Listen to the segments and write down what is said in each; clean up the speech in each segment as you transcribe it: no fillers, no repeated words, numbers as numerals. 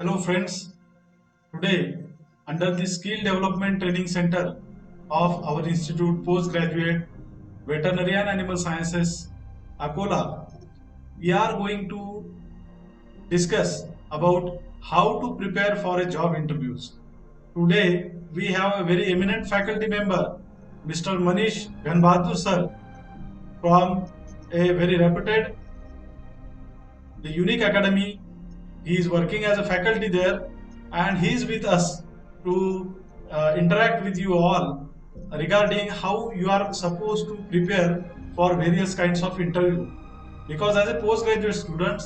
Hello friends, today under the Skill Development Training Center of our Institute Postgraduate Veterinary and Animal Sciences, Akola, we are going to discuss about how to prepare for a job interviews. Today we have a very eminent faculty member, Mr. Manish Ganbahadur sir from a very reputed, the Unique Academy. He is working as a faculty there and he is with us to interact with you all regarding how you are supposed to prepare for various kinds of interview. Because as a postgraduate student,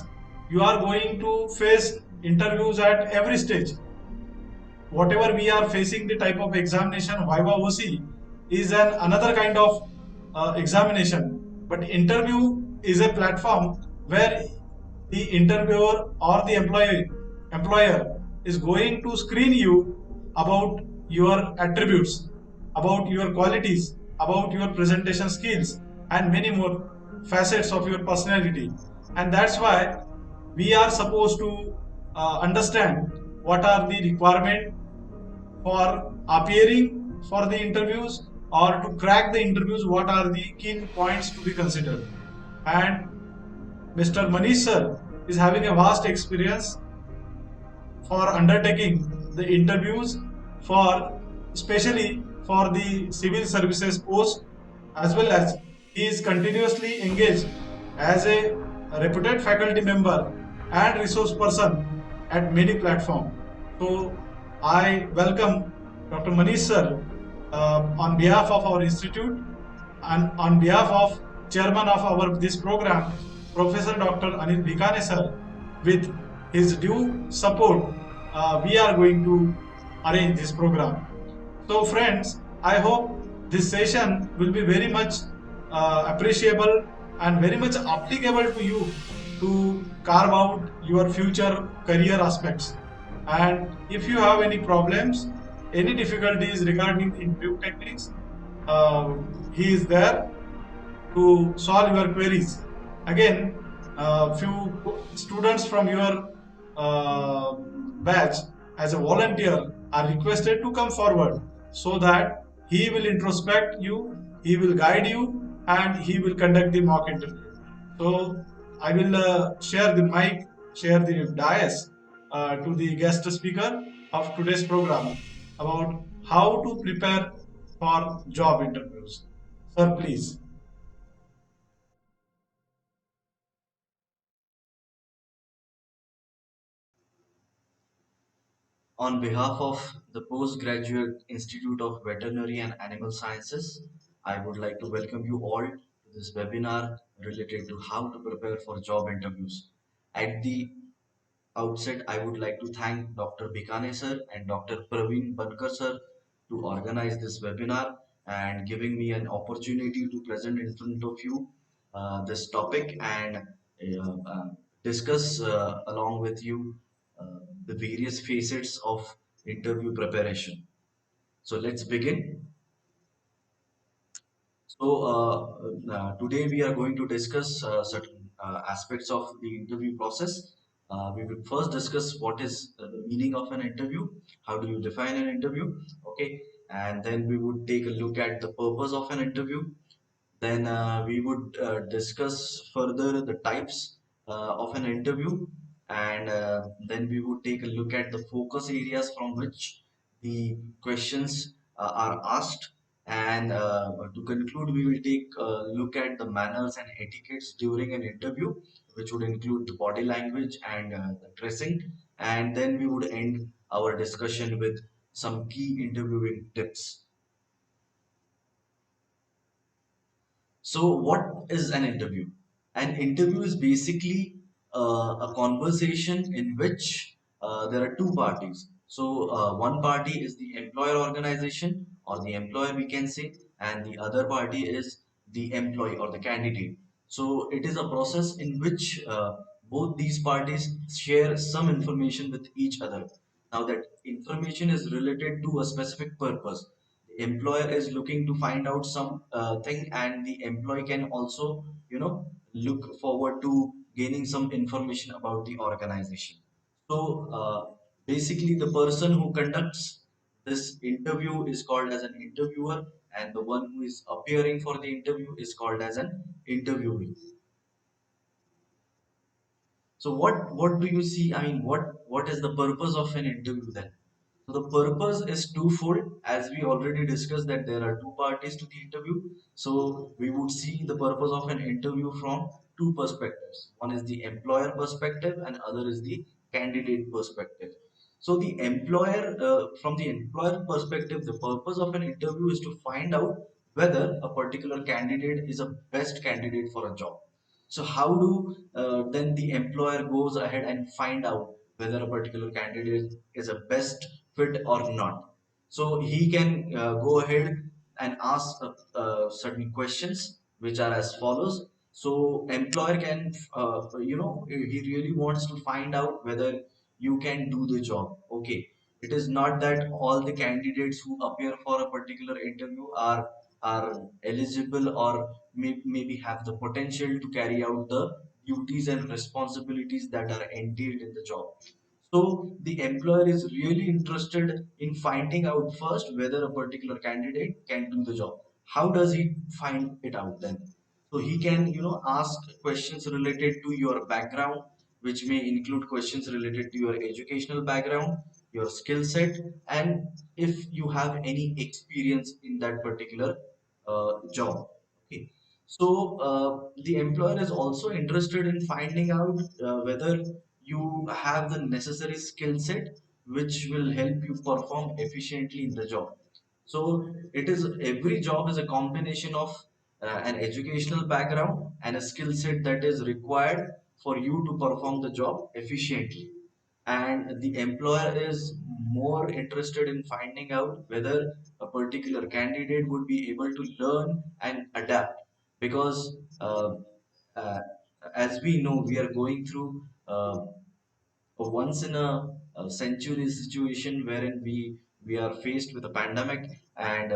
you are going to face interviews at every stage. Whatever we are facing the type of examination, Viva OC is another kind of examination. But interview is a platform where the interviewer or the employer is going to screen you about your attributes, about your qualities, about your presentation skills, and many more facets of your personality. And that's why we are supposed to understand what are the requirement for appearing for the interviews or to crack the interviews, what are the key points to be considered. And Mr. Manish sir is having a vast experience for undertaking the interviews for especially for the civil services post, as well as he is continuously engaged as a reputed faculty member and resource person at many platforms. So I welcome Dr. Manish sir on behalf of our institute and on behalf of chairman of our this program, Professor Dr. Anil Bhikane sir, with his due support, we are going to arrange this program. So, friends, I hope this session will be very much appreciable and very much applicable to you to carve out your future career aspects. And if you have any problems, any difficulties regarding the interview techniques, he is there to solve your queries. Again, few students from your batch as a volunteer are requested to come forward so that he will introspect you, he will guide you, and he will conduct the mock interview. So I will share the mic, share the dais to the guest speaker of today's program about how to prepare for job interviews. Sir, please. On behalf of the Postgraduate Institute of Veterinary and Animal Sciences, I would like to welcome you all to this webinar related to how to prepare for job interviews. At the outset, I would like to thank Dr. Bikane sir and Dr. Praveen Bankar sir to organize this webinar and giving me an opportunity to present in front of you this topic and discuss along with you the various facets of interview preparation. So let's begin. Today we are going to discuss certain aspects of the interview process. We will first discuss what is the meaning of an interview, how do you define an interview, okay, and then we would take a look at the purpose of an interview. Then we would discuss further the types of an interview, and then we would take a look at the focus areas from which the questions are asked. And to conclude, we will take a look at the manners and etiquettes during an interview, which would include the body language and the dressing. And then we would end our discussion with some key interviewing tips. So, what is an interview? An interview is basically a conversation in which there are two parties. So, one party is the employer organization or the employer, we can say, and the other party is the employee or the candidate. So, it is a process in which both these parties share some information with each other. Now, that information is related to a specific purpose. The employer is looking to find out some thing, and the employee can also, look forward to gaining some information about the organization. So Basically, the person who conducts this interview is called as an interviewer, and the one who is appearing for the interview is called as an interviewee. So what do you see? I mean, what is the purpose of an interview then? So the purpose is twofold, as we already discussed that there are two parties to the interview. So we would see the purpose of an interview from two perspectives. One is the employer perspective, and other is the candidate perspective. So the employer, from the employer perspective, the purpose of an interview is to find out whether a particular candidate is a best candidate for a job. So how do then the employer goes ahead and find out whether a particular candidate is a best fit or not? So he can go ahead and ask certain questions which are as follows. So employer can, he really wants to find out whether you can do the job. Okay, it is not that all the candidates who appear for a particular interview are eligible or maybe have the potential to carry out the duties and responsibilities that are entailed in the job. So the employer is really interested in finding out first whether a particular candidate can do the job. How does he find it out then? So he can, ask questions related to your background, which may include questions related to your educational background, your skill set, and if you have any experience in that particular job. Okay. So the employer is also interested in finding out whether you have the necessary skill set which will help you perform efficiently in the job. So it is every job is a combination of an educational background and a skill set that is required for you to perform the job efficiently. And the employer is more interested in finding out whether a particular candidate would be able to learn and adapt, because uh, as we know, we are going through a once in a century situation wherein we are faced with a pandemic, and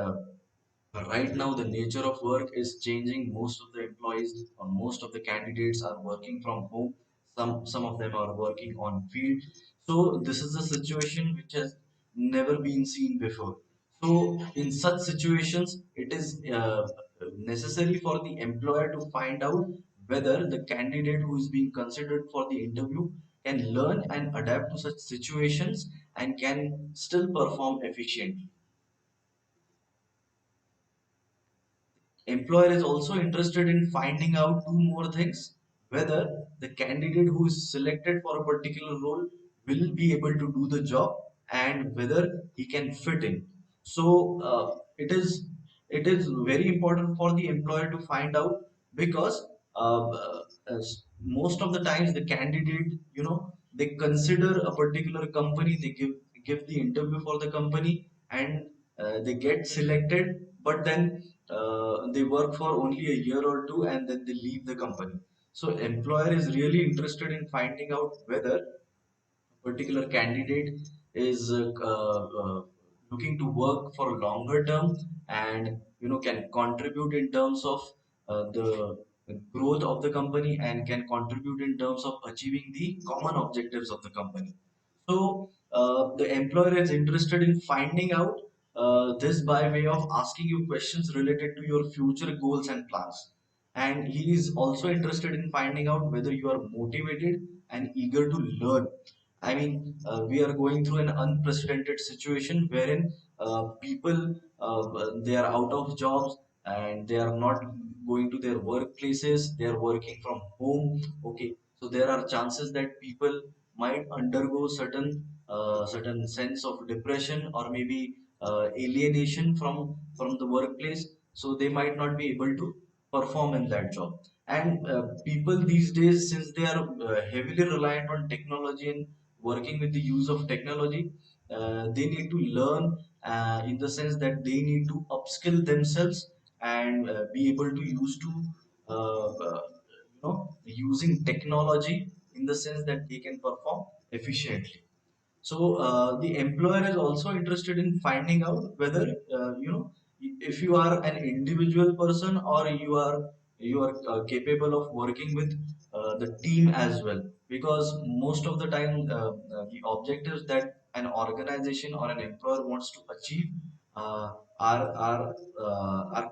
right now the nature of work is changing. Most of the employees or most of the candidates are working from home. Some of them are working on field. So this is a situation which has never been seen before. So in such situations it is necessary for the employer to find out whether the candidate who is being considered for the interview can learn and adapt to such situations and can still perform efficiently. Employer is also interested in finding out two more things: whether the candidate who is selected for a particular role will be able to do the job, and whether he can fit in. So it is very important for the employer to find out, because most of the times the candidate, they consider a particular company, they give the interview for the company, and they get selected, but then they work for only a year or two and then they leave the company. So employer is really interested in finding out whether particular candidate is looking to work for a longer term, and can contribute in terms of the growth of the company, and can contribute in terms of achieving the common objectives of the company. So the employer is interested in finding out this by way of asking you questions related to your future goals and plans. And he is also interested in finding out whether you are motivated and eager to learn. I mean, we are going through an unprecedented situation wherein people, they are out of jobs and they are not going to their workplaces. They are working from home. Okay, so there are chances that people might undergo certain sense of depression, or maybe alienation from the workplace. So they might not be able to perform in that job. And people these days, since they are heavily reliant on technology and working with the use of technology, they need to learn, in the sense that they need to upskill themselves and be able to use to using technology in the sense that they can perform efficiently. So the employer is also interested in finding out whether, if you are an individual person, or you are capable of working with the team as well, because most of the time the objectives that an organization or an employer wants to achieve uh, are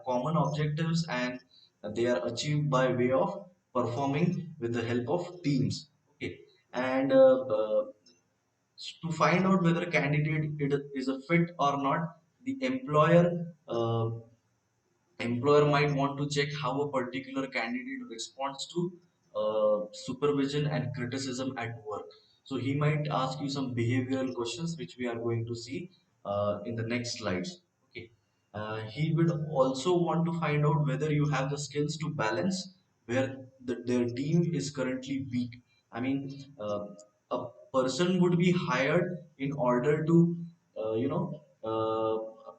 common objectives, and they are achieved by way of performing with the help of teams. Okay, and to find out whether a candidate it is a fit or not, the employer might want to check how a particular candidate responds to supervision and criticism at work. So he might ask you some behavioral questions, which we are going to see in the next slides. Okay. He would also want to find out whether you have the skills to balance where their team is currently weak. I mean, a person would be hired in order to,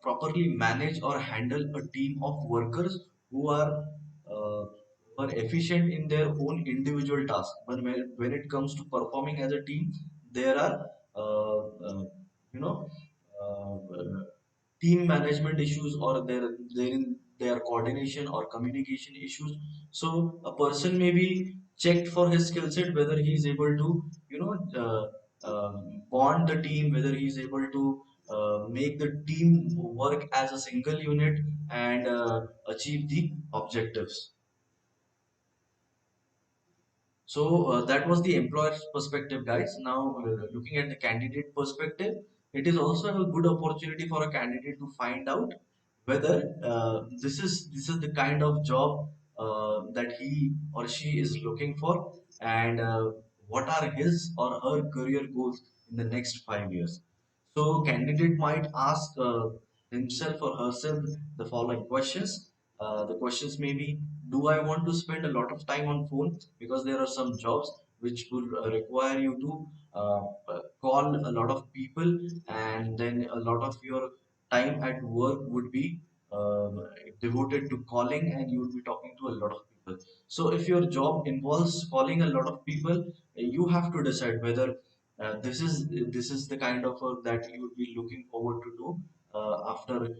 properly manage or handle a team of workers who uh, are efficient in their own individual tasks. But when it comes to performing as a team, there are uh, uh, you know team management issues, or their coordination or communication issues. So a person may be checked for his skill set, whether he is able to bond the team, whether he is able to make the team work as a single unit and achieve the objectives. So that was the employer's perspective, guys. Now, looking at the candidate perspective, it is also a good opportunity for a candidate to find out whether this is the kind of job that he or she is looking for, and what are his or her career goals in the next 5 years. So, candidate might ask himself or herself the following questions. The questions may be: do I want to spend a lot of time on phone? Because there are some jobs which will require you to call a lot of people, and then a lot of your time at work would be uh, devoted to calling, and you will be talking to a lot of people. So if your job involves calling a lot of people, you have to decide whether this is the kind of work that you would be looking forward to do after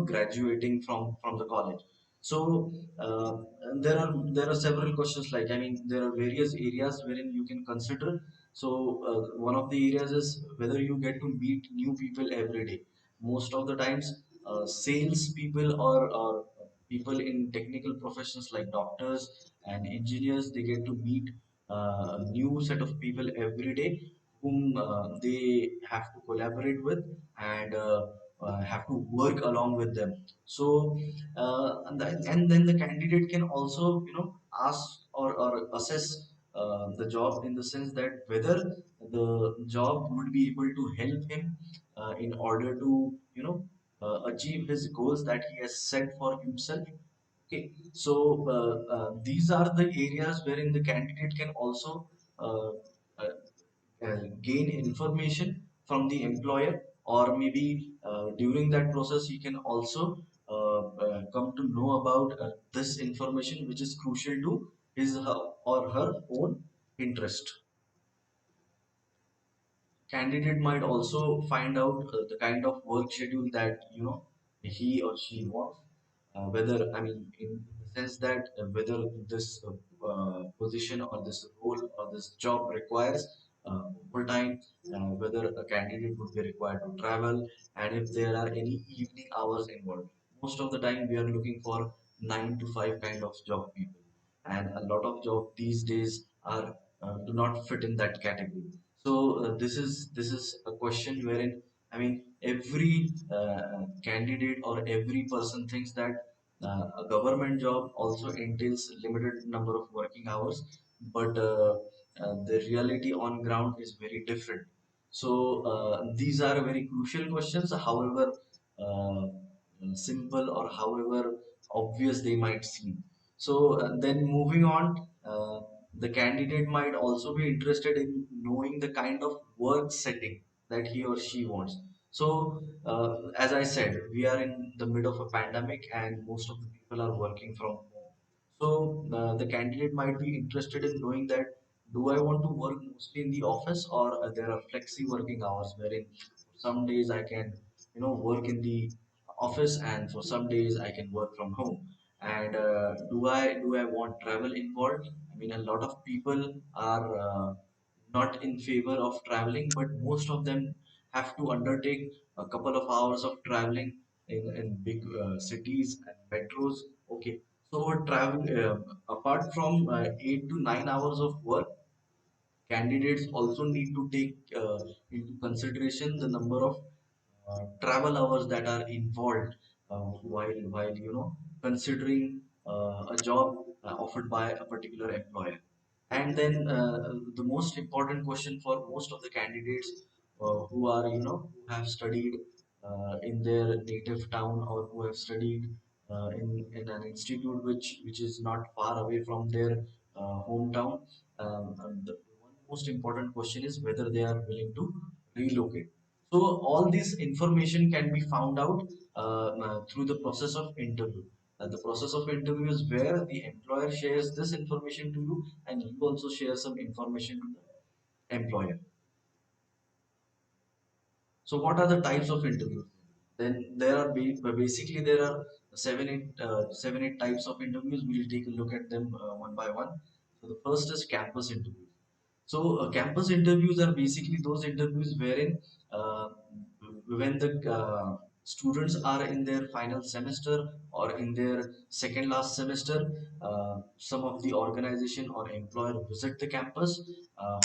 graduating from the college. So uh, there are several questions, like, I mean, there are various areas wherein you can consider. So one of the areas is whether you get to meet new people every day. Most of the times, sales people, or people in technical professions like doctors and engineers, they get to meet a new set of people every day, whom they have to collaborate with, and have to work along with them. So and then the candidate can also ask or assess the job, in the sense that whether the job would be able to help him in order to achieve his goals that he has set for himself. Okay, so these are the areas wherein the candidate can also uh, uh, gain information from the employer, or maybe during that process he can also come to know about this information, which is crucial to or her own interest. Candidate might also find out the kind of work schedule that he or she wants, whether, I mean, in the sense that whether this position or this role or this job requires overtime, whether a candidate would be required to travel, and if there are any evening hours involved. Most of the time we are looking for 9 to 5 kind of job people, and a lot of job these days are do not fit in that category. So this is a question wherein, I mean, every candidate or every person thinks that a government job also entails limited number of working hours, but the reality on ground is very different. So these are very crucial questions, however simple or however obvious they might seem. So then moving on, the candidate might also be interested in knowing the kind of work setting that he or she wants. So as I said, we are in the middle of a pandemic, and most of the people are working from home. So the candidate might be interested in knowing that, do I want to work mostly in the office, or there are flexi working hours wherein some days I can work in the office, and for some days I can work from home. And do I want travel involved? I mean, a lot of people are not in favor of traveling, but most of them have to undertake a couple of hours of traveling in big cities and metros. Okay, so travel apart from 8 to 9 hours of work, candidates also need to take into consideration the number of travel hours that are involved while considering a job offered by a particular employer. And then the most important question for most of the candidates who are who have studied in their native town, or who have studied in an institute which is not far away from their hometown. And the one most important question is whether they are willing to relocate. So all this information can be found out through the process of interview. The process of interview is where the employer shares this information to you, and you also share some information to the employer. So what are the types of interviews? Then there are basically there are seven eight types of interviews. We'll take a look at them one by one. So the first is campus interviews. So campus interviews are basically those interviews wherein when the students are in their final semester or in their second last semester, some of the organization or employer visit the campus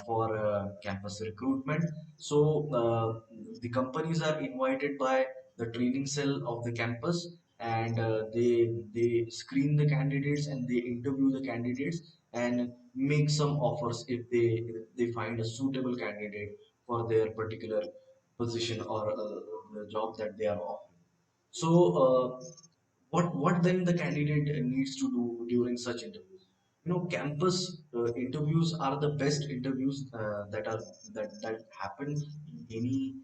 for campus recruitment. So the companies are invited by the training cell of the campus, and they screen the candidates and they interview the candidates and make some offers if they find a suitable candidate for their particular position or the job that they are offering. So what then the candidate needs to do during such interviews? Campus interviews are the best interviews that happen in any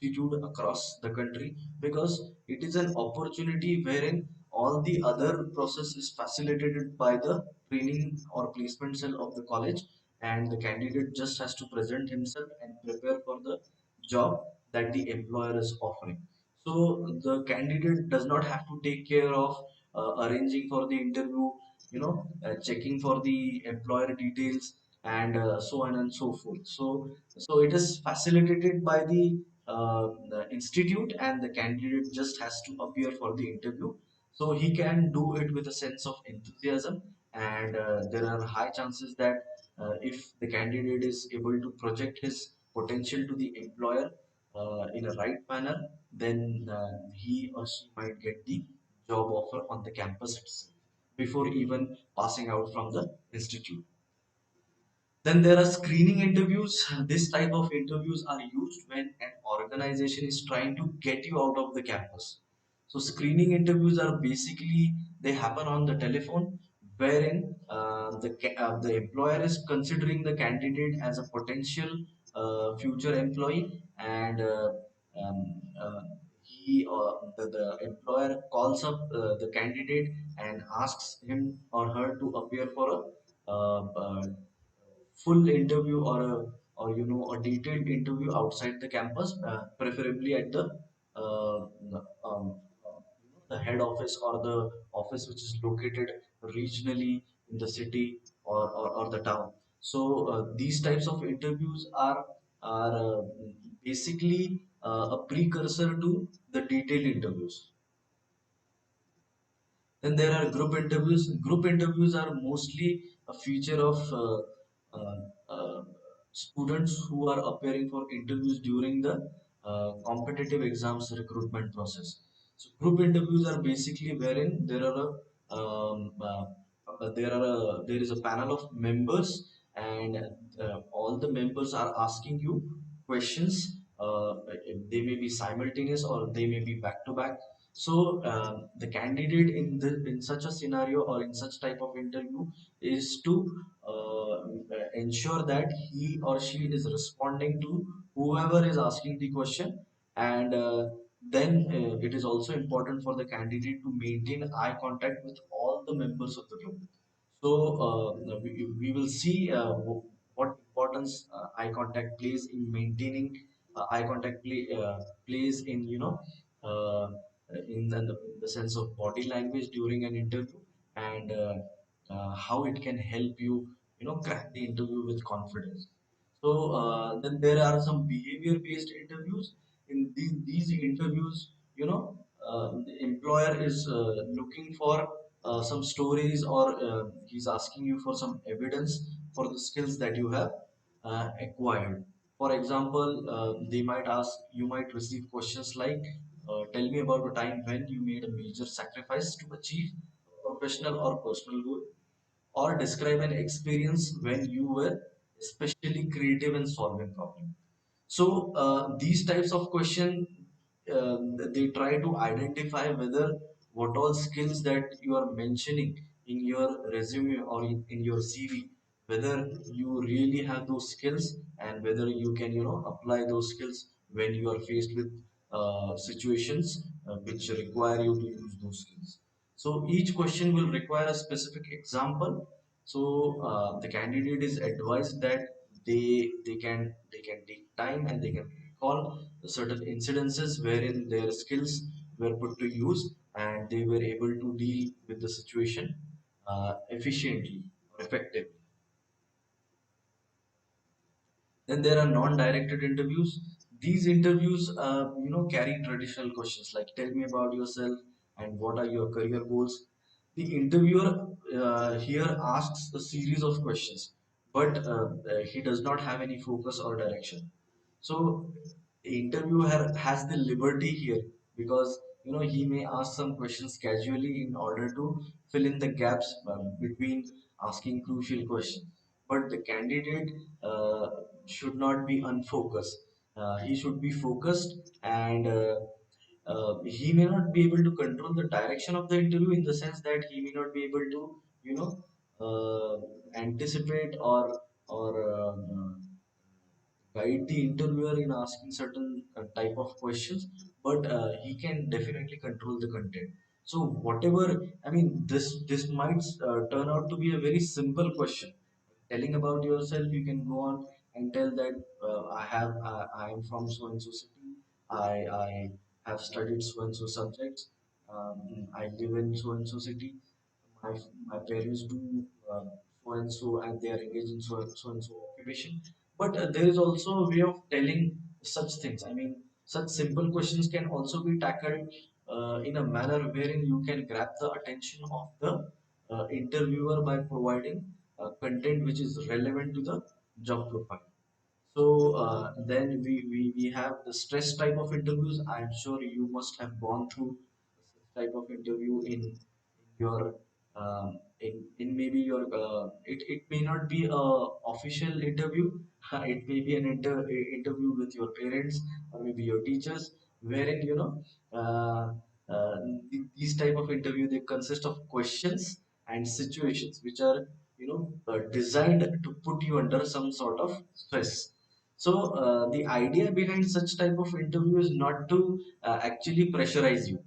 institute across the country, because it is an opportunity wherein all the other process is facilitated by the training or placement cell of the college, and the candidate just has to present himself and prepare for the job that the employer is offering. So the candidate does not have to take care of arranging for the interview, checking for the employer details, and so on and so forth. So it is facilitated by the institute, and the candidate just has to appear for the interview. So he can do it with a sense of enthusiasm, and there are high chances that if the candidate is able to project his potential to the employer in a right manner, then he or she might get the job offer on the campus itself before even passing out from the institute. Then there are screening interviews. This type of interviews are used when an organization is trying to get you out of the campus. So screening interviews are basically, they happen on the telephone, wherein the employer is considering the candidate as a potential future employee, and uh, the employer calls up the candidate and asks him or her to appear for a full interview, or a detailed interview outside the campus, preferably at uh, um, the head office or the office which is located regionally in the city, or the town. So these types of interviews are basically a precursor to the detailed interviews. Then there are group interviews. Group interviews are mostly a feature of uh, uh, students who are appearing for interviews during the competitive exams recruitment process. So group interviews are basically wherein there is a panel of members, and all the members are asking you questions. They may be simultaneous or they may be back to back. So the candidate in such a scenario or in such type of interview is to ensure that he or she is responding to whoever is asking the question, and then it is also important for the candidate to maintain eye contact with all the members of the group. So we will see what importance eye contact plays in maintaining plays in in the sense of body language during an interview, and how it can help you crack the interview with confidence. So then there are some behavior based interviews. In these interviews, the employer is looking for some stories, or he's asking you for some evidence for the skills that you have acquired. For example, they might ask, you might receive questions like, tell me about a time when you made a major sacrifice to achieve a professional or personal goal, or describe an experience when you were especially creative in solving problems. So these types of question, uh, they try to identify whether what all skills that you are mentioning in your resume or in your CV, whether you really have those skills, and whether you can apply those skills when you are faced with situations which require you to use those skills. So each question will require a specific example. So the candidate is advised that they can take time and they can recall certain incidences wherein their skills were put to use and they were able to deal with the situation efficiently or effectively. Then there are non-directed interviews. These interviews, carry traditional questions like, tell me about yourself and what are your career goals. The interviewer here asks a series of questions, but he does not have any focus or direction. So the interviewer has the liberty here, because he may ask some questions casually in order to fill in the gaps between asking crucial questions. But the candidate uh, should not be unfocused. He should be focused, and he may not be able to control the direction of the interview, in the sense that he may not be able to, anticipate or guide the interviewer in asking certain type of questions, but he can definitely control the content. So whatever, I mean, this might turn out to be a very simple question. Telling about yourself, you can go on and tell that I am from so and so city. I have studied so and so subjects. I live in so and so city. my, my parents do so and so, and they are engaged in so and so occupation. But there is also a way of telling such things. I mean, such simple questions can also be tackled in a manner wherein you can grab the attention of the interviewer by providing content which is relevant to the job profile. So then we have the stress type of interviews. I'm sure you must have gone through such type of interview in your in maybe your it may not be a official interview. It may be an interview with your parents or maybe your teachers, wherein uh, uh, these type of interview, they consist of questions and situations which are designed to put you under some sort of stress. So the idea behind such type of interview is not to actually pressurize you.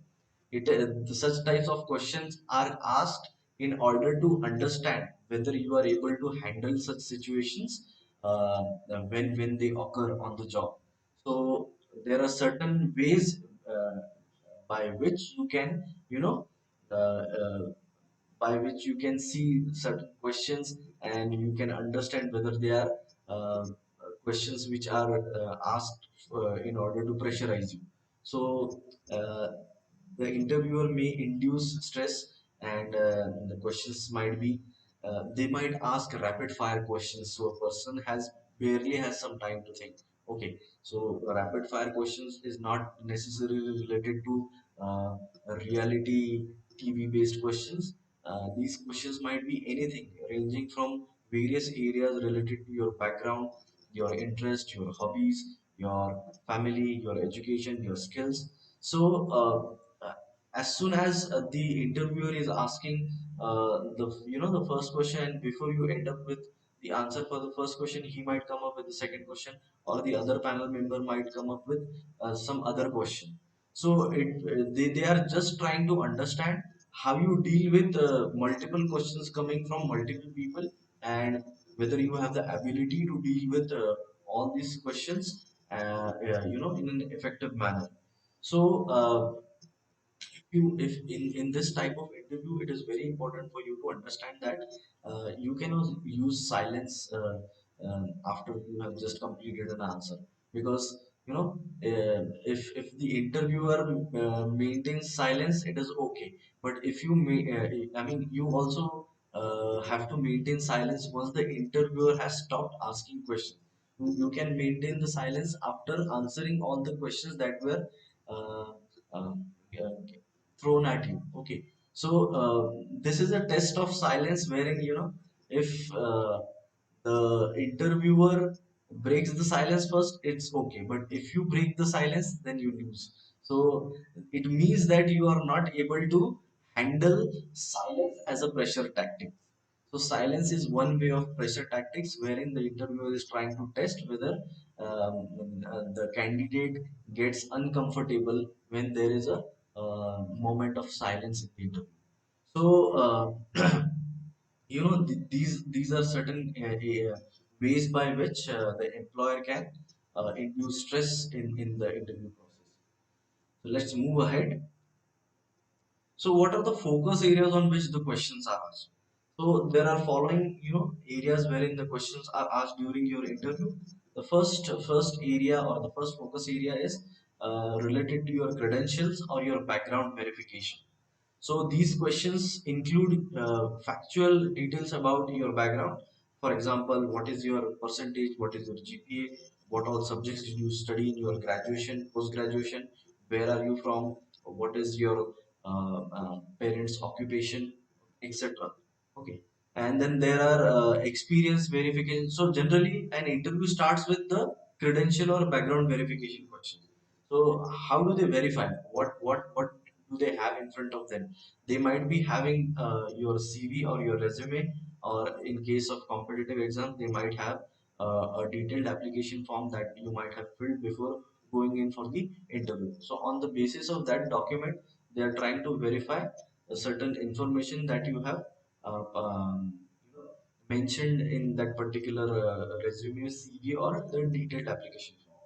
Such types of questions are asked in order to understand whether you are able to handle such situations when they occur on the job. So there are certain ways by which you can, uh, uh, by which you can see certain questions and you can understand whether they are questions which are asked in order to pressurize you. So the interviewer may induce stress, and the questions might be, they might ask rapid fire questions, so a person has some time to think. Okay, so rapid fire questions is not necessarily related to uh, reality TV based questions. These questions might be anything ranging from various areas related to your background, your interest, your hobbies, your family, your education, your skills. So as soon as the interviewer is asking the the first question, and before you end up with the answer for the first question, he might come up with the second question, or the other panel member might come up with some other question. So they are just trying to understand how you deal with multiple questions coming from multiple people, and whether you have the ability to deal with all these questions in an effective manner. So if in this type of interview, it is very important for you to understand that you can also use silence after you have just completed an answer. Because if the interviewer maintains silence, it is okay. But if you may I mean, you also have to maintain silence once the interviewer has stopped asking questions. You can maintain the silence after answering all the questions that were uh, uh, uh, thrown at you. Okay, so this is a test of silence, wherein if the interviewer breaks the silence first, it's okay. But if you break the silence, then you lose. So it means that you are not able to handle silence as a pressure tactic. So silence is one way of pressure tactics, wherein the interviewer is trying to test whether the candidate gets uncomfortable when there is a moment of silence in the interview. So these are certain ways by which the employer can induce stress in the interview process. So let's move ahead. So what are the focus areas on which the questions are asked? So there are following, areas wherein the questions are asked during your interview. The first area, or the first focus area, is related to your credentials or your background verification. So these questions include factual details about your background. For example, what is your percentage? What is your GPA? What all subjects did you study in your graduation, post graduation? Where are you from? What is your parents' occupation, etc. Okay, and then there are experience verification. So generally, an interview starts with the credential or background verification questions. So how do they verify? What do they have in front of them? They might be having your CV or your resume, or in case of competitive exam, they might have a detailed application form that you might have filled before going in for the interview. So on the basis of that document, they are trying to verify a certain information that you have uh, um, mentioned in that particular resume, CV, or the detailed application form.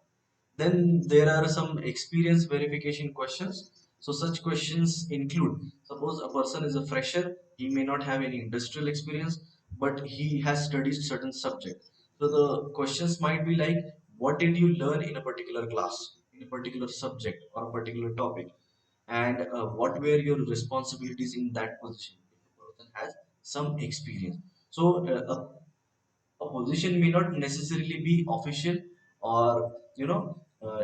Then there are some experience verification questions. So such questions include, suppose a person is a fresher, he may not have any industrial experience, but he has studied certain subject. So the questions might be like, what did you learn in a particular class, in a particular subject or a particular topic? And what were your responsibilities in that position if the person has some experience. So a position may not necessarily be official, or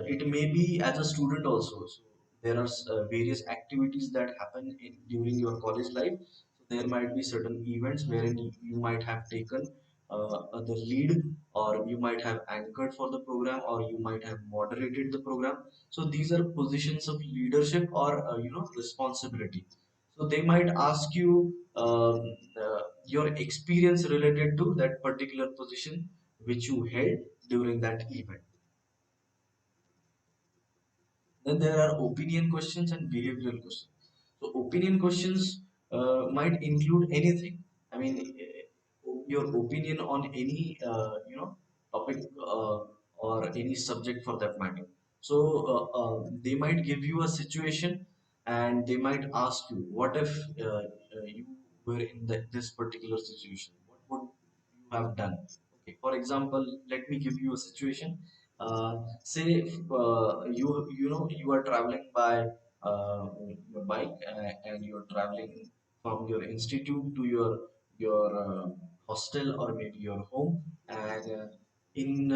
it may be as a student also. So there are various activities that happen during your college life. So there might be certain events wherein you might have taken the lead, or you might have anchored for the program, or you might have moderated the program. So these are positions of leadership or responsibility. So they might ask you your experience related to that particular position which you held during that event. Then there are opinion questions and behavioral questions. So opinion questions might include anything. I mean, your opinion on any topic, or any subject for that matter. So they might give you a situation, and they might ask you, what if you were in this particular situation? What would you have done? Okay, for example, let me give you a situation. Say if, you are traveling by your bike, and you are traveling from your institute to your hostel, or maybe your home. And in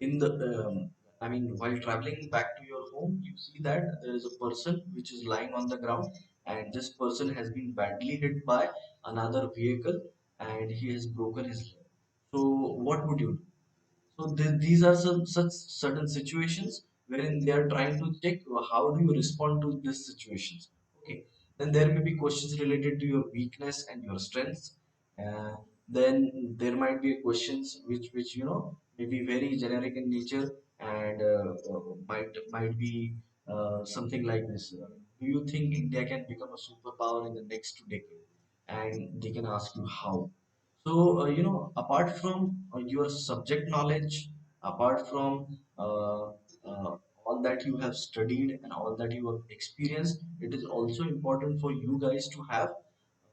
in the I mean, while traveling back to your home, you see that there is a person which is lying on the ground, and this person has been badly hit by another vehicle, and he has broken his leg. So what would you do? So these are some such certain situations wherein they are trying to check how do you respond to these situations. Okay. Then there may be questions related to your weakness and your strengths. Uh, then there might be questions which may be very generic in nature, and might be something like this. Do you think India can become a superpower in the next 2 decades? And they can ask you how. So, apart from your subject knowledge, apart from all that you have studied and all that you have experienced, it is also important for you guys to have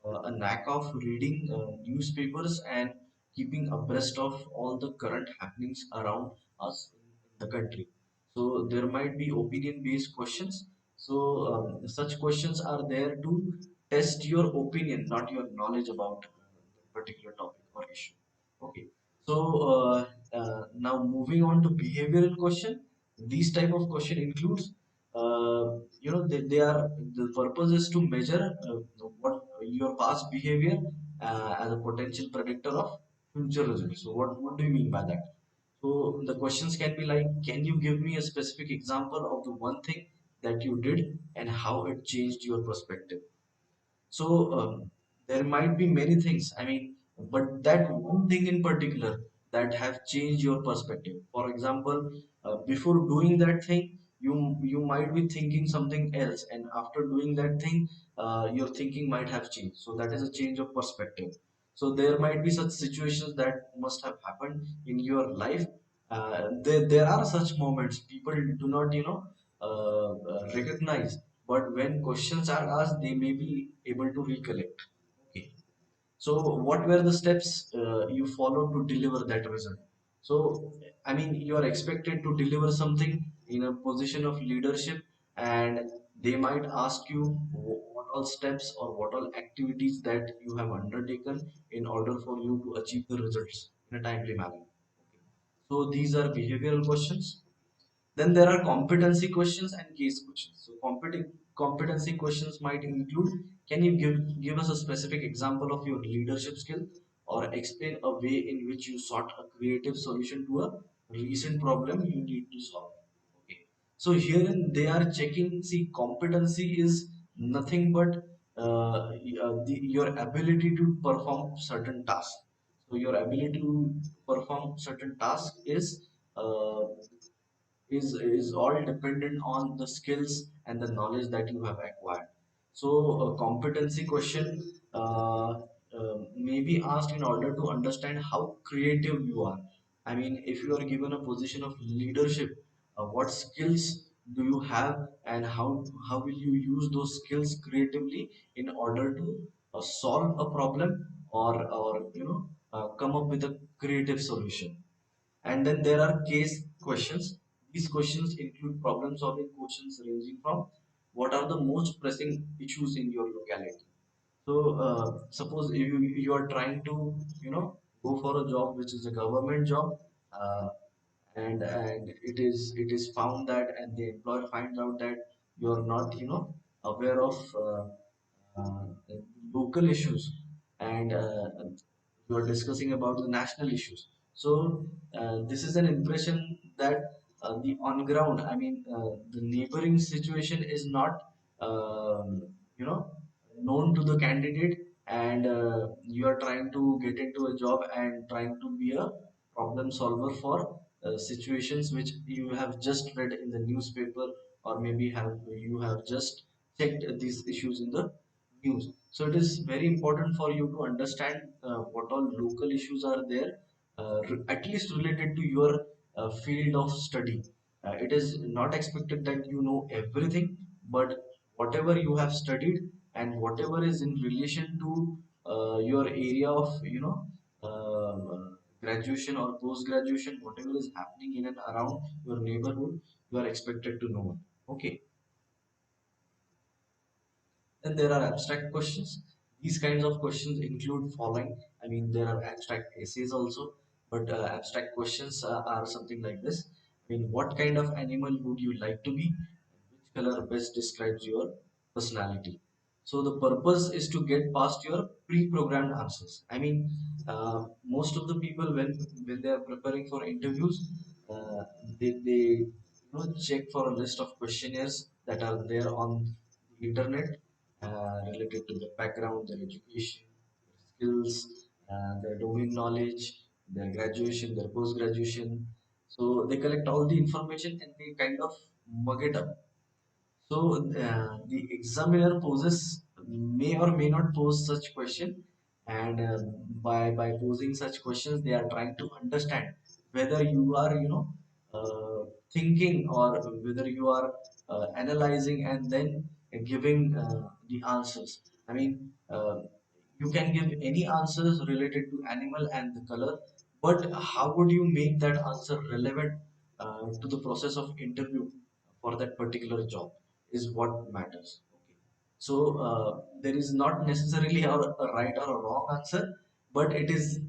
a knack of reading newspapers and keeping abreast of all the current happenings around us in the country. So there might be opinion-based questions. So such questions are there to test your opinion, not your knowledge about the particular topic or issue. Okay. So now moving on to behavioral question. These type of question includes, they are the purpose is to measure what your past behavior as a potential predictor of future results. So what do you mean by that? So the questions can be like, can you give me a specific example of the one thing that you did and how it changed your perspective? So there might be many things. I mean, but that one thing in particular that have changed your perspective. For example, before doing that thing, you might be thinking something else, and after doing that thing, your thinking might have changed. So that is a change of perspective. So there might be such situations that must have happened in your life. There are such moments people do not, recognize, but when questions are asked, they may be able to recollect. Okay. So, what were the steps you followed to deliver that result? So, I mean, you are expected to deliver something in a position of leadership, and they might ask you what all steps or what all activities that you have undertaken in order for you to achieve the results in a timely manner. Okay. So, these are behavioral questions. Then there are competency questions and case questions. So competency questions might include, can you give us a specific example of your leadership skill or explain a way in which you sought a creative solution to a recent problem you need to solve. Okay. So herein they are checking, see, competency is nothing but your ability to perform certain tasks. So your ability to perform certain tasks uh, is all dependent on the skills and the knowledge that you have acquired. So a competency question may be asked in order to understand how creative you are. I mean, if you are given a position of leadership, what skills do you have, and how will you use those skills creatively in order to solve a problem, or come up with a creative solution. And then there are case questions. These questions include problem solving questions ranging from, what are the most pressing issues in your locality? So suppose you are trying to go for a job which is a government job, uh, and it is found that, and the employer finds out that you are not aware of uh, local issues, and you are discussing about the national issues. So this is an impression that the on ground, I mean, the neighboring situation is not you know known to the candidate, and you are trying to get into a job and trying to be a problem solver for situations which you have just read in the newspaper, or maybe you have just checked these issues in the news. So it is very important for you to understand what all local issues are there, at least related to your field of study. It is not expected that you know everything, but whatever you have studied and whatever is in relation to your area of graduation or post graduation, whatever is happening in and around your neighborhood, you are expected to know. Okay. Then there are abstract questions. These kinds of questions include following. I mean, there are abstract essays also, but abstract questions are something like this. I mean, what kind of animal would you like to be? Which color best describes your personality? So the purpose is to get past your pre-programmed answers. I mean, most of the people, when they are preparing for interviews, uh, they check for a list of questionnaires that are there on the internet, related to their background, their education, their skills, their domain knowledge, their graduation, their post graduation. So they collect all the information and they kind of mug it up. So the examiner poses, may or may not pose such question, and by posing such questions, they are trying to understand whether you are thinking, or whether you are analyzing and then giving the answers. I mean, You can give any answers related to animal and the color, but how would you make that answer relevant to the process of interview for that particular job is what matters. Okay. So there is not necessarily a right or a wrong answer, but it is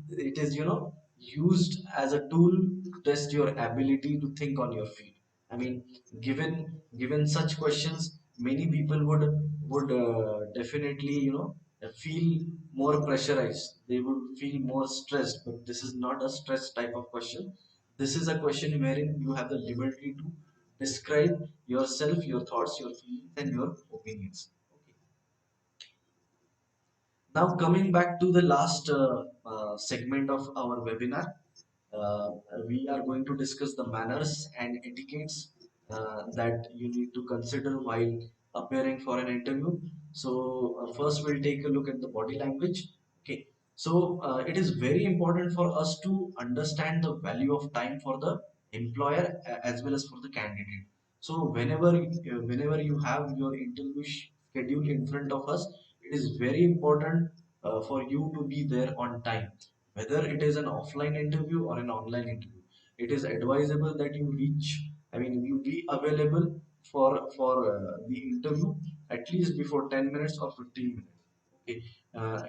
used as a tool to test your ability to think on your feet. I mean, given such questions, many people would definitely feel more pressurized. They would feel more stressed, but this is not a stress type of question. This is a question wherein you have the liberty to describe yourself, your thoughts, your feelings, and your opinions. Okay. Now, coming back to the last segment of our webinar, uh, we are going to discuss the manners and etiquettes that you need to consider while appearing for an interview. So, first we'll take a look at the body language. Okay. So, it is very important for us to understand the value of time for the employer as well as for the candidate. So, whenever you have your interview schedule in front of us, it is very important for you to be there on time, whether it is an offline interview or an online interview. It is advisable that you reach, I mean, you be available for the interview at least before 10 minutes or 15 minutes. Okay.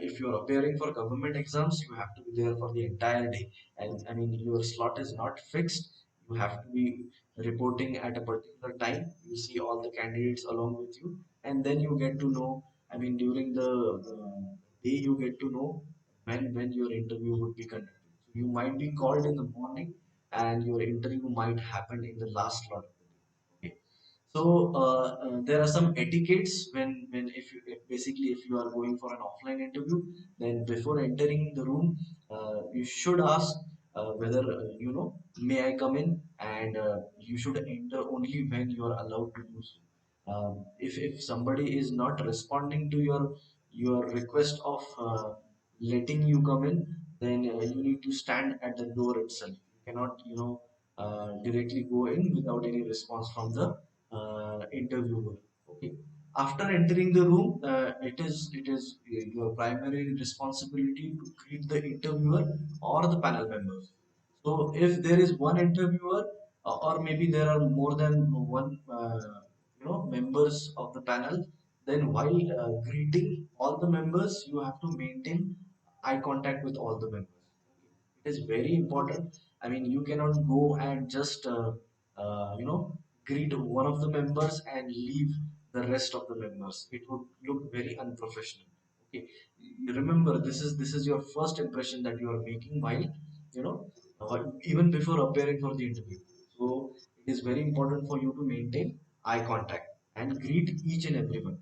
If you're appearing for government exams, you have to be there for the entire day, and I mean your slot is not fixed. You have to be reporting at a particular time. You see all the candidates along with you, and then you get to know, I mean, during the day, you get to know when your interview would be conducted. So you might be called in the morning, and your interview might happen in the last slot of the day. Okay. So there are some etiquettes when if basically if you are going for an offline interview, then before entering the room, you should ask whether may I come in, and you should enter only when you are allowed to do so. If somebody is not responding to your request of letting you come in, then you need to stand at the door itself. You cannot directly go in without any response from the interviewer. Okay. After entering the room, it is your primary responsibility to greet the interviewer or the panel members. So if there is one interviewer, or maybe there are more than one members of the panel, then while greeting all the members, you have to maintain eye contact with all the members. It is very important. I mean, you cannot go and just greet one of the members and leave the rest of the members. It would look very unprofessional. Okay, you remember, this is your first impression that you are making while you know even before appearing for the interview. So it is very important for you to maintain eye contact and greet each and everyone.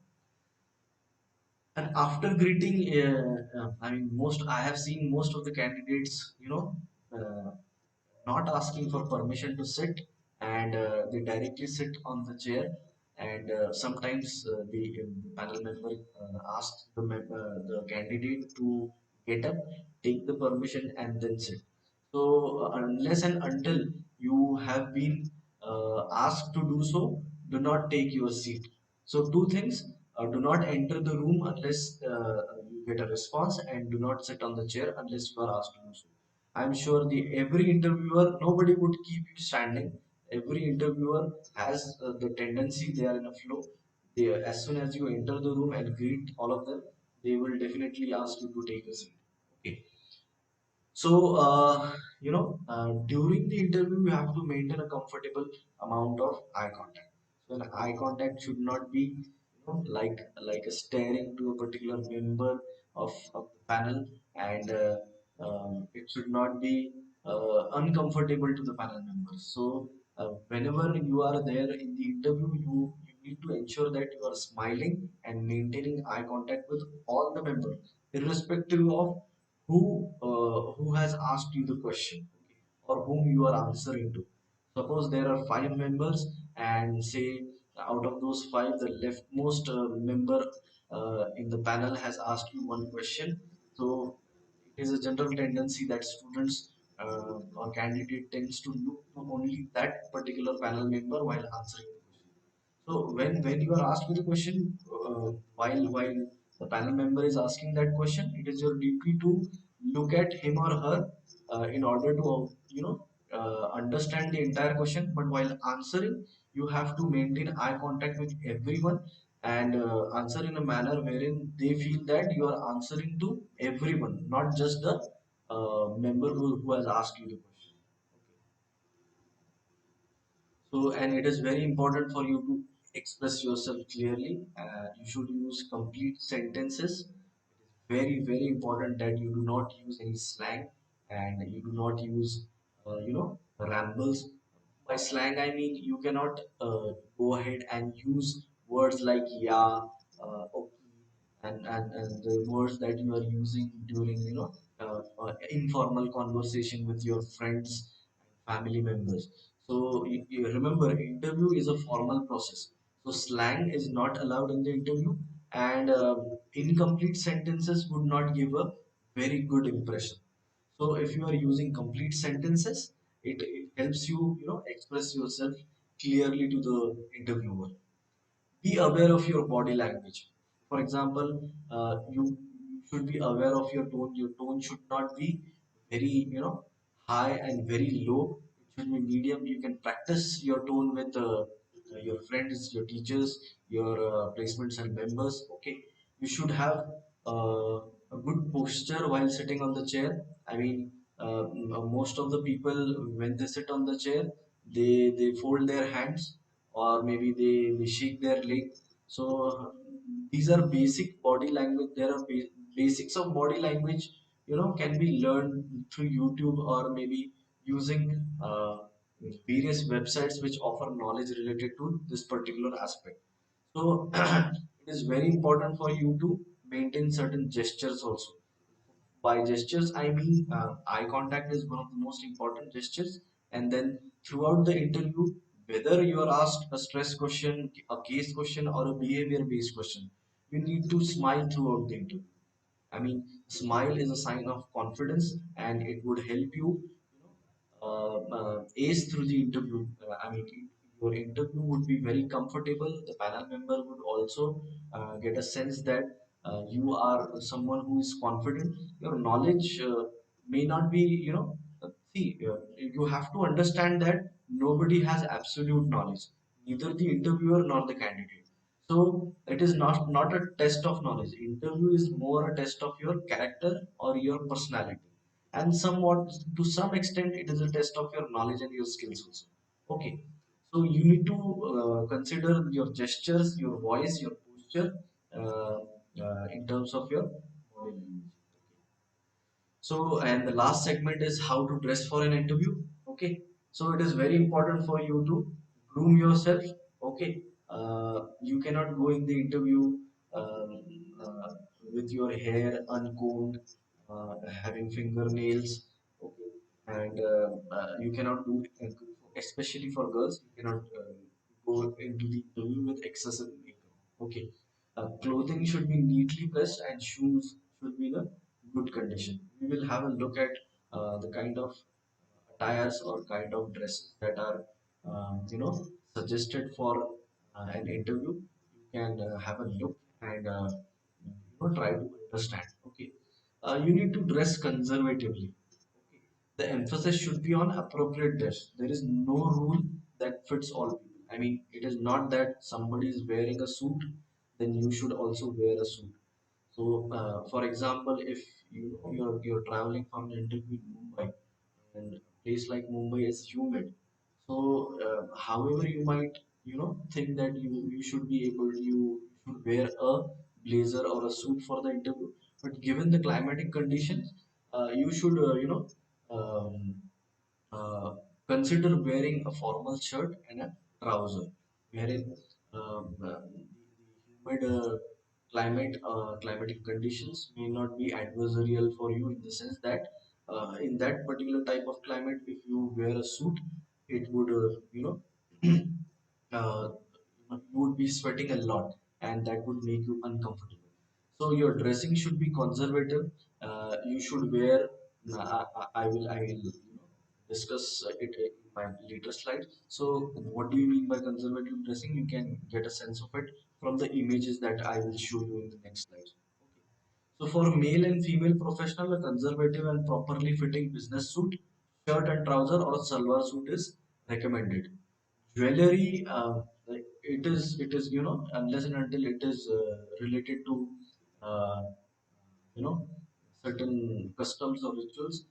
And after greeting, I mean, I have seen most of the candidates, uh, not asking for permission to sit, and they directly sit on the chair. And sometimes the panel member asks the candidate to get up, take the permission, and then sit. So unless and until you have been asked to do so, do not take your seat. So two things: do not enter the room unless you get a response, and do not sit on the chair unless you are asked to do so. I'm sure the every interviewer, nobody would keep you standing. Every interviewer has the tendency, they are in a flow. As soon as you enter the room and greet all of them, they will definitely ask you to take a seat. Okay. So, during the interview, you have to maintain a comfortable amount of eye contact. So, an eye contact should not be, like a staring to a particular member of the panel, and it should not be uncomfortable to the panel members. So, whenever you are there in the interview, you need to ensure that you are smiling and maintaining eye contact with all the members, irrespective of who has asked you the question, okay, or whom you are answering to. Suppose there are five members, and say out of those five, the leftmost member in the panel has asked you one question. So it is a general tendency that students or candidate tends to look to only that particular panel member while answering the question. So when you are asked with a question, while the panel member is asking that question, it is your duty to look at him or her in order to understand the entire question. But while answering, you have to maintain eye contact with everyone and answer in a manner wherein they feel that you are answering to everyone, not just the member who has asked you the question. So, and it is very important for you to express yourself clearly. You should use complete sentences. Very, very important that you do not use any slang and you do not use, rambles. By slang, I mean you cannot go ahead and use words like yeah, okay, and the words that you are using during, informal conversation with your friends and family members. So you remember, interview is a formal process. So slang is not allowed in the interview, and incomplete sentences would not give a very good impression. So if you are using complete sentences, it helps you, express yourself clearly to the interviewer. Be aware of your body language. For example, you should be aware of your tone. Your tone should not be very, high and very low. It should be medium. You can practice your tone with your friends, your teachers, your placements and members. Okay, you should have a good posture while sitting on the chair. I mean, most of the people, when they sit on the chair, they fold their hands, or maybe they shake their leg. So these are basic body language. There are basics of body language, can be learned through YouTube, or maybe using various websites which offer knowledge related to this particular aspect. So it is very important for you to maintain certain gestures also. By gestures, I mean eye contact is one of the most important gestures. And then throughout the interview, whether you are asked a stress question, a case question, or a behavior-based question, you need to smile throughout the interview. I mean, smile is a sign of confidence, and it would help you, ace through the interview. I mean, your interview would be very comfortable. The panel member would also get a sense that you are someone who is confident. Your knowledge may not be, you have to understand that nobody has absolute knowledge, neither the interviewer nor the candidate. So it is not a test of knowledge. Interview is more a test of your character or your personality, and somewhat to some extent it is a test of your knowledge and your skills also. Okay, so you need to consider your gestures, your voice, your posture, uh, in terms of your body language. So, and the last segment is how to dress for an interview. Okay, so it is very important for you to groom yourself. Okay, you cannot go in the interview um, uh, with your hair uncombed, having fingernails. Okay, and you cannot do, especially for girls, you cannot go into the interview with excessive makeup. Okay, clothing should be neatly pressed, and shoes should be in a good condition. We will have a look at the kind of attires or kind of dresses that are, suggested for an interview. You can have a look and try to understand. Okay, you need to dress conservatively. Okay, the emphasis should be on appropriate dress. There is no rule that fits all people. I mean, it is not that somebody is wearing a suit, then you should also wear a suit. So, for example, if you're traveling from an interview in Mumbai, and a place like Mumbai is humid, so however you might think that you should be able, you should wear a blazer or a suit for the interview, but given the climatic conditions, you should um, uh, consider wearing a formal shirt and a trouser, wherein the humid climatic conditions may not be adversarial for you, in the sense that in that particular type of climate, if you wear a suit, it would uh, you would be sweating a lot, and that would make you uncomfortable. So your dressing should be conservative. You should wear. I will discuss it in my later slide. So what do you mean by conservative dressing? You can get a sense of it from the images that I will show you in the next slide. So for male and female professional, a conservative and properly fitting business suit, shirt and trouser or salwar suit is recommended. Jewelry, like it is unless and until it is related to uh, you know certain customs or rituals,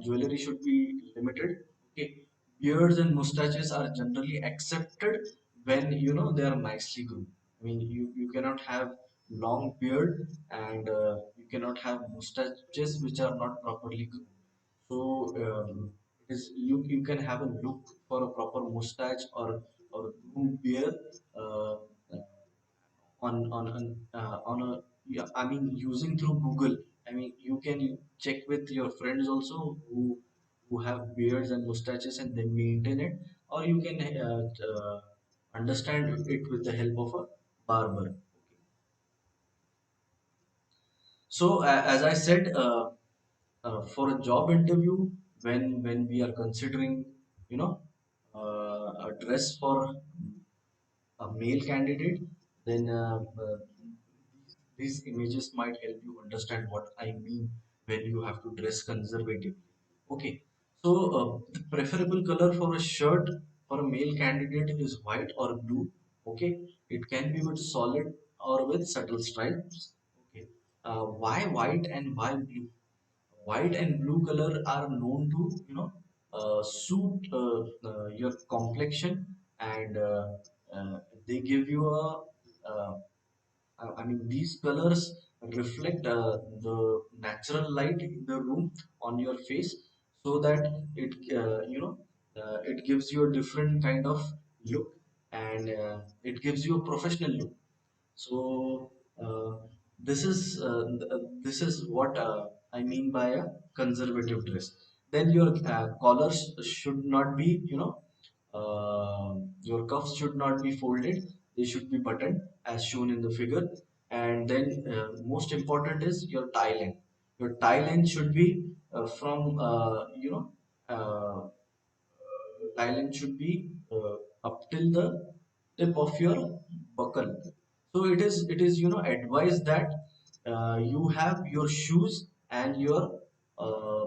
jewelry should be limited. Okay, beards and mustaches are generally accepted when they are nicely groomed. I mean, you cannot have long beard and you cannot have mustaches which are not properly groomed. So it is you can have a look for a proper mustache or groomed beard uh, on a, yeah, I mean, using through Google. I mean, you can check with your friends also who have beards and mustaches and they maintain it, or you can understand it with the help of a barber. Okay. So as I said, for a job interview, when we are considering, you know, a dress for a male candidate, then these images might help you understand what I mean when you have to dress conservatively. Okay, so the preferable color for a shirt for a male candidate is white or blue. Okay, it can be with solid or with subtle stripes. Okay, why white and why blue? White and blue color are known to suit your complexion, and they give you a I mean, these colors reflect the natural light in the room on your face, so that it gives you a different kind of look, and it gives you a professional look. So this is what I mean by a conservative dress. Then your collars should not be, your cuffs should not be folded. They should be buttoned as shown in the figure. And then most important is your tie length. Your tie length should be from Thailand should be up till the tip of your buckle. So it is advised that you have your shoes and your uh,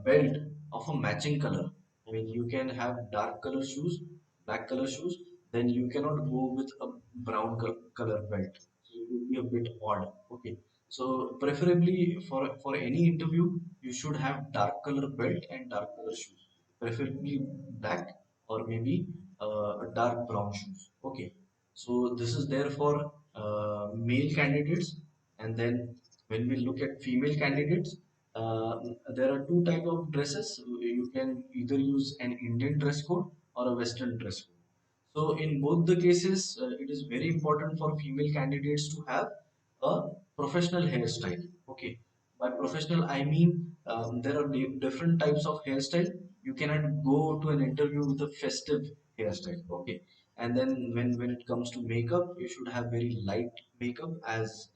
belt of a matching color. I mean, you can have dark color shoes, black color shoes, then you cannot go with a brown color belt. So it would be a bit odd. Okay. So preferably for any interview, you should have dark color belt and dark color shoes, preferably black or maybe a dark brown shoes. Okay. So this is there for male candidates, and then when we look at female candidates, uh, there are two type of dresses. You can either use an Indian dress code or a Western dress code. So in both the cases, it is very important for female candidates to have a professional hairstyle. Okay, by professional I mean there are different types of hairstyle. You cannot go to an interview with a festive hairstyle. Okay, and then when it comes to makeup, you should have very light makeup, as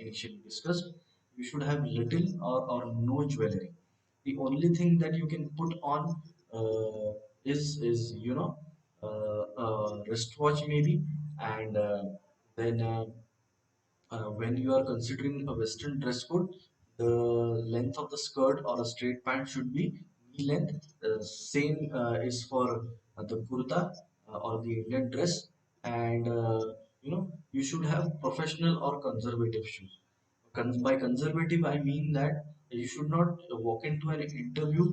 initially discussed. You should have little or no jewelry. The only thing that you can put on is wristwatch maybe, and then when you are considering a Western dress code, the length of the skirt or a straight pant should be knee length. Same is for the kurta or the Indian dress, and you should have professional or conservative shoes. By conservative, I mean that you should not walk into an interview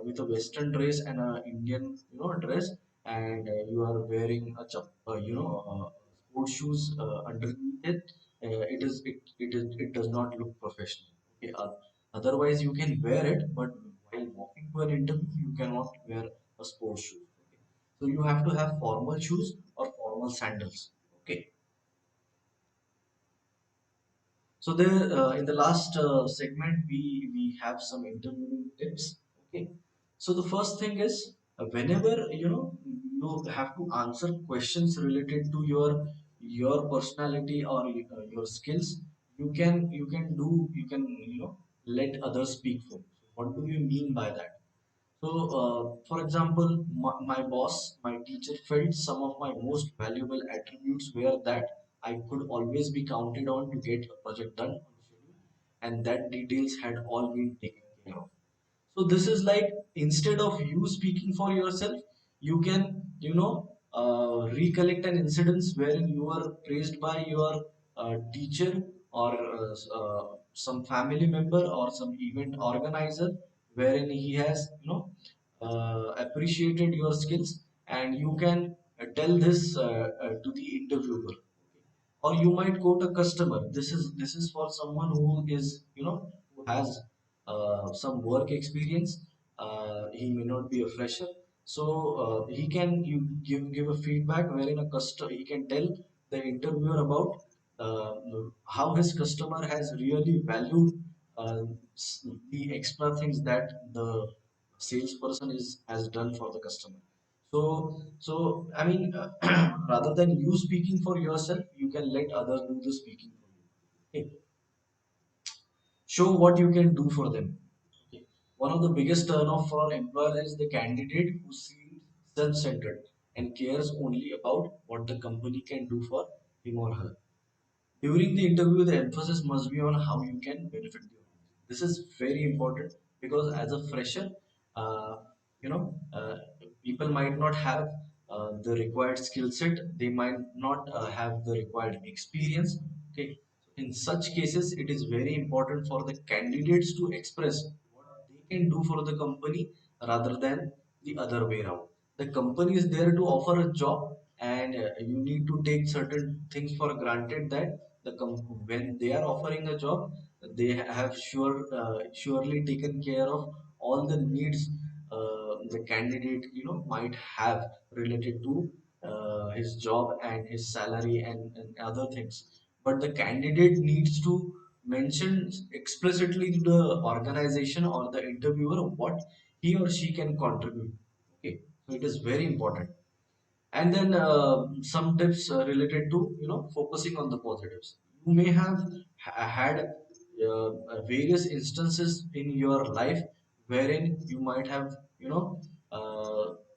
with a Western dress and an Indian, dress, and you are wearing a sports shoes underneath it. It does not look professional. Okay, otherwise you can wear it, but while walking to an interview, you cannot wear a sports shoe. Okay, so you have to have formal shoes or formal sandals. Okay. So there, in the last segment, we have some interviewing tips. Okay. So the first thing is, whenever you have to answer questions related to your personality or your skills, you can let others speak for you. So what do you mean by that? So, for example, my boss, my teacher felt some of my most valuable attributes were that I could always be counted on to get a project done on schedule, and that details had all been taken care of. So this is like, instead of you speaking for yourself, you can, recollect an incidents wherein you are praised by your teacher, or some family member, or some event organizer, wherein he has, appreciated your skills, and you can tell this to the interviewer. Or you might quote a customer. This is for someone who is, who has some work experience. He may not be a fresher, so he can, you give a feedback wherein a customer, he can tell the interviewer about uh, how his customer has really valued uh, the extra things that the salesperson is has done for the customer. So I mean, rather than you speaking for yourself, you can let others do the speaking for you. Okay. Show what you can do for them. Okay. One of the biggest turnoff for employer is the candidate who seems self-centered and cares only about what the company can do for him or her. During the interview, the emphasis must be on how you can benefit the organization. This is very important, because as a fresher, uh, people might not have the required skill set. They might not have the required experience. Okay, in such cases, it is very important for the candidates to express what they can do for the company, rather than the other way around. The company is there to offer a job, and you need to take certain things for granted, that when they are offering a job, they have surely taken care of all the needs the candidate, might have related to his job and his salary, and other things. But the candidate needs to mention explicitly to the organization or the interviewer what he or she can contribute. Okay, so it is very important. And then some tips related to, focusing on the positives. You may have had various instances in your life wherein you might have,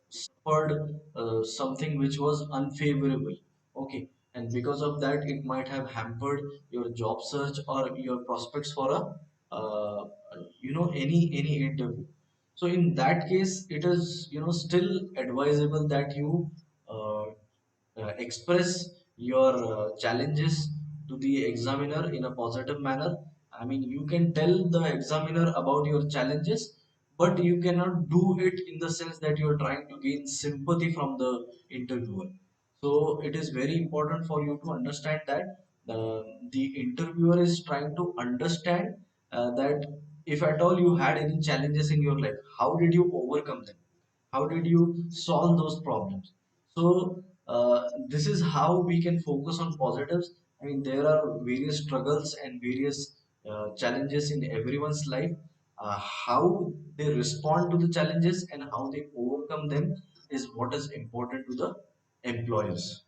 suffered something which was unfavorable. Okay, and because of that, it might have hampered your job search or your prospects for a, any interview. So in that case, it is, still advisable that you uh, express your challenges to the examiner in a positive manner. I mean, you can tell the examiner about your challenges, but you cannot do it in the sense that you are trying to gain sympathy from the interviewer. So it is very important for you to understand that the interviewer is trying to understand that if at all you had any challenges in your life, how did you overcome them? How did you solve those problems? So this is how we can focus on positives. I mean, there are various struggles and various challenges in everyone's life. How they respond to the challenges and how they overcome them is what is important to the employers.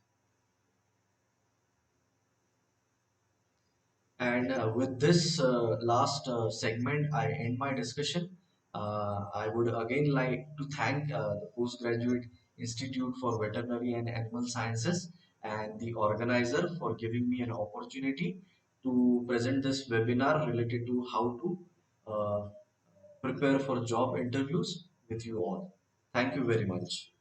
And with this last segment, I end my discussion. I would again like to thank the Postgraduate Institute for Veterinary and Animal Sciences and the organizer for giving me an opportunity to present this webinar related to how to uh, prepare for job interviews with you all. Thank you very much.